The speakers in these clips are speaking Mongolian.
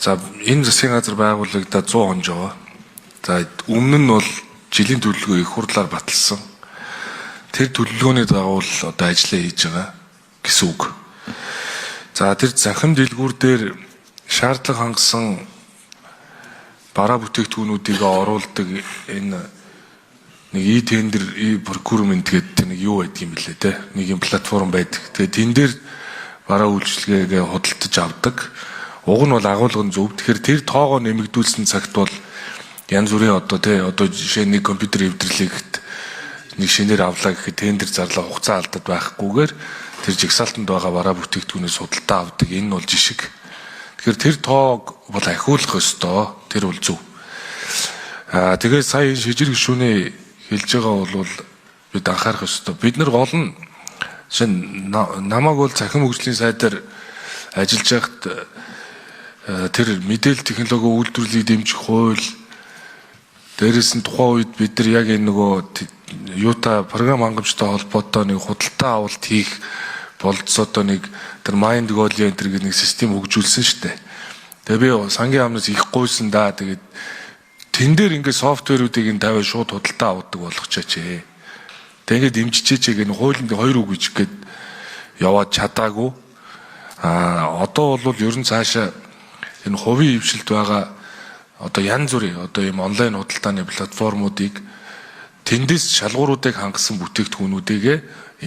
За энэ засгийн газар байгуулагдаад 100 он жоо. За өмнө нь бол жилийн төлөвлөгөө их хурлаар баталсан. Тэр төлөвлөгөөний дагуу л одоо ажиллаа хийж байгаа гэсэн үг. За тэр захим дэлгүүр дээр шаардлага хангасан бараа бүтээгдэхүүнүүдийг оруулдаг энэ нэг e-tender, e-procurement гэдэг нэг юу байдаг юм бэлээ те. Нэг юм платформ байдаг. Тэгээд тэн дээр бараа үйлчилгээгээ худалдаж авдаг. Уг нь бол агуулгын зөв. Тэгэхээр тэр тоогоо нэмэгдүүлсэн цагт бол янз бүрийн одоо жишээ нэг компьютер эвдэрлэхэд нэг шинээр авлаа гэхэд тендер зарлаа хугацаа алдаад байхгүйгээр тэр жигсаалтанд байгаа бараа бүтээгдэхүүнээс худалдаа авдаг. Энэ нь бол жишг. Тэгэхээр тэр тоог бол ахиулах ёстой. Тэр бол зөв. Тэгээд сая шижир гишүүний хэлж байгаа бол бид анхаарах ёстой. Бид нар гол нь намайг бол цахим хөгжлийн сайдаар ажиллаж байхад тэр мэдээлэл технологи үйлдвэрлэлийг дэмжих хууль дээрээс нь тухайн үед бид нар яг энэ нөгөө юута програм хангамжтай холбоотой нэг худалдаа авалт хийх болцоотой нэг тэр Mind Goal-ийн энэ нэг систем хөгжүүлсэн шүү дээ. Тэгээ би сангийн амнаас их гуйсан да. Тэгээд тэн дээр ингээд софтверуудыг нь тавиа шууд худалдаа авдаг болгочаач. Тэгээд дэмжижээч гэх нь хуулинд 2 үг гэж гээд яваад чадаагүй. Одоо бол ер нь цаашаа энэ хувийн хвшилт байгаа одоо янз бүрийн одоо ийм онлайн худалдааны платформуудыг тэндээс шалгууруудыг хангасан бүтээгдэхүүнүүдийг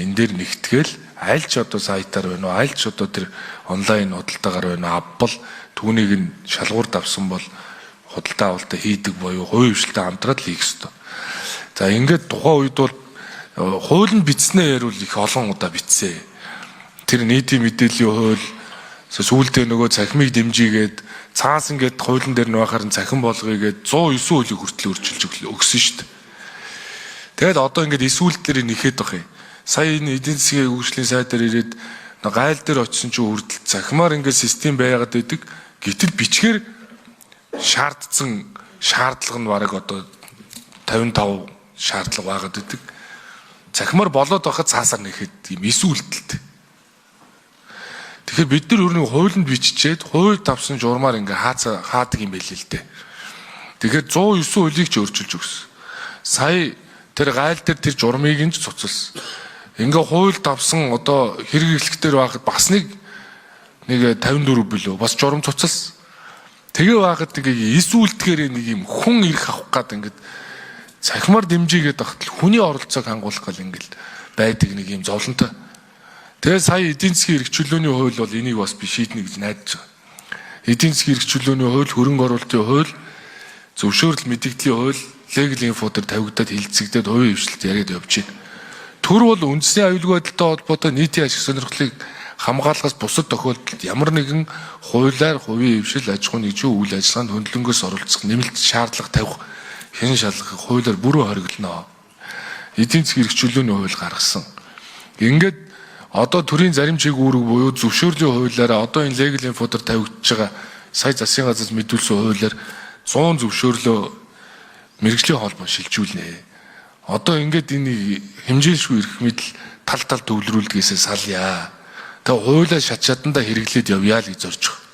энэ дээр нэгтгээл аль ч одоо сайтаар байна уу, аль ч одоо тэр онлайн худалдаагаар байна авбал түүнийг нь шалгуурд авсан бол худалдаа авалтаа хийдэг боيو хувийн хвшилтэд хамтраад хийх ёстой. За ингээд тухайн үед бол хууль нь бичснээр ярил их олон удаа бичсэн. Тэр нийтийн мэдээллийн хууль сүүлдээ нөгөө цахимыг дэмжигээд цаас ингээд хуулийн дээр нөхөр нь цахим болгоёгээд 109 хуулийг хүртэл өөрчилж өгсөн шүү дээ. Тэгэл одоо ингээд эсвэл дээр нэхэд баг юм. Сая энэ эдийн засгийн хөгжлийн сайдаар ирээд гайл дээр очисон чинь хүртэл цахимаар ингээд систем байгаад байдаг. Гэтэл бичгээр шаардсан шаардлага нь бараг одоо 55 шаардлага байгаад байдаг. Цахимаар болоод байхад цаасаар нэхэд юм эсвэл. Тэгэхээр бид нар өөрийн хуулинд биччихээд хууль давсан журмаар ингээ хаадаг юм байл л дээ. Тэгэхээр 109 хуулийг ч өөрчилж өгсөн. Сая тэр гайл дээр тэр журмыг нь ч цуцалсан. Ингээ хууль давсан одоо хэрэглэгчдэр байхад бас нэг 54 билүү бас журам цуцалсан. Тэгээ байхад ингээ эсвэл нэг юм хүн ирэх авах гад ингээ цахимаар дэмжигээд багт хүний оролцоог хангуулах гал ингээл байдаг нэг юм зовлонтой. Тэгээ сая эдийн засгийн эрхчлөөний хууль бол энийг бас би шийднэ гэж найдаж байгаа. Эдийн засгийн эрхчлөөний хууль, хөрөнгө оруулалтын хууль, зөвшөөрөл мэдээллийн хууль, legal info дээр тавигдаад хилцэгдээд хувийн хвшилт яриад явж байна. Төр бол үндэсний аюулгүй байдалтай холбоотой нийтийн ашиг сонирхлыг хамгаалахаас бусад тохиолдолд ямар нэгэн хуулиар хувийн хвшил аж ахуйн нэгжийн үйл ажиллагаанд хөндлөнгөөс оролцох нэмэлт шаардлага тавих хэн шалгахыг хуулиар бүрэн хориглоно. Эдийн засгийн эрхчлөөний хууль гаргасан. Ингээд одоо төрийн зарим чиг үүрэг буюу зөвшөөрлийн хуулиараа одоо энэ legal info дээр тавигдж байгаа сая засгийн газраас мэдүүлсэн хуулиар 100 зөвшөөрлөө мэргэжлийн холбоо шилжүүлнэ. Одоо ингээд энэ хэмжээлшгүй эрх мэдэл тал тал төвлөрүүлдгээсээ салъя. Тэгээ хуулиа шат шатандаа хэрэглээд явъя л гэж зорж байгаа.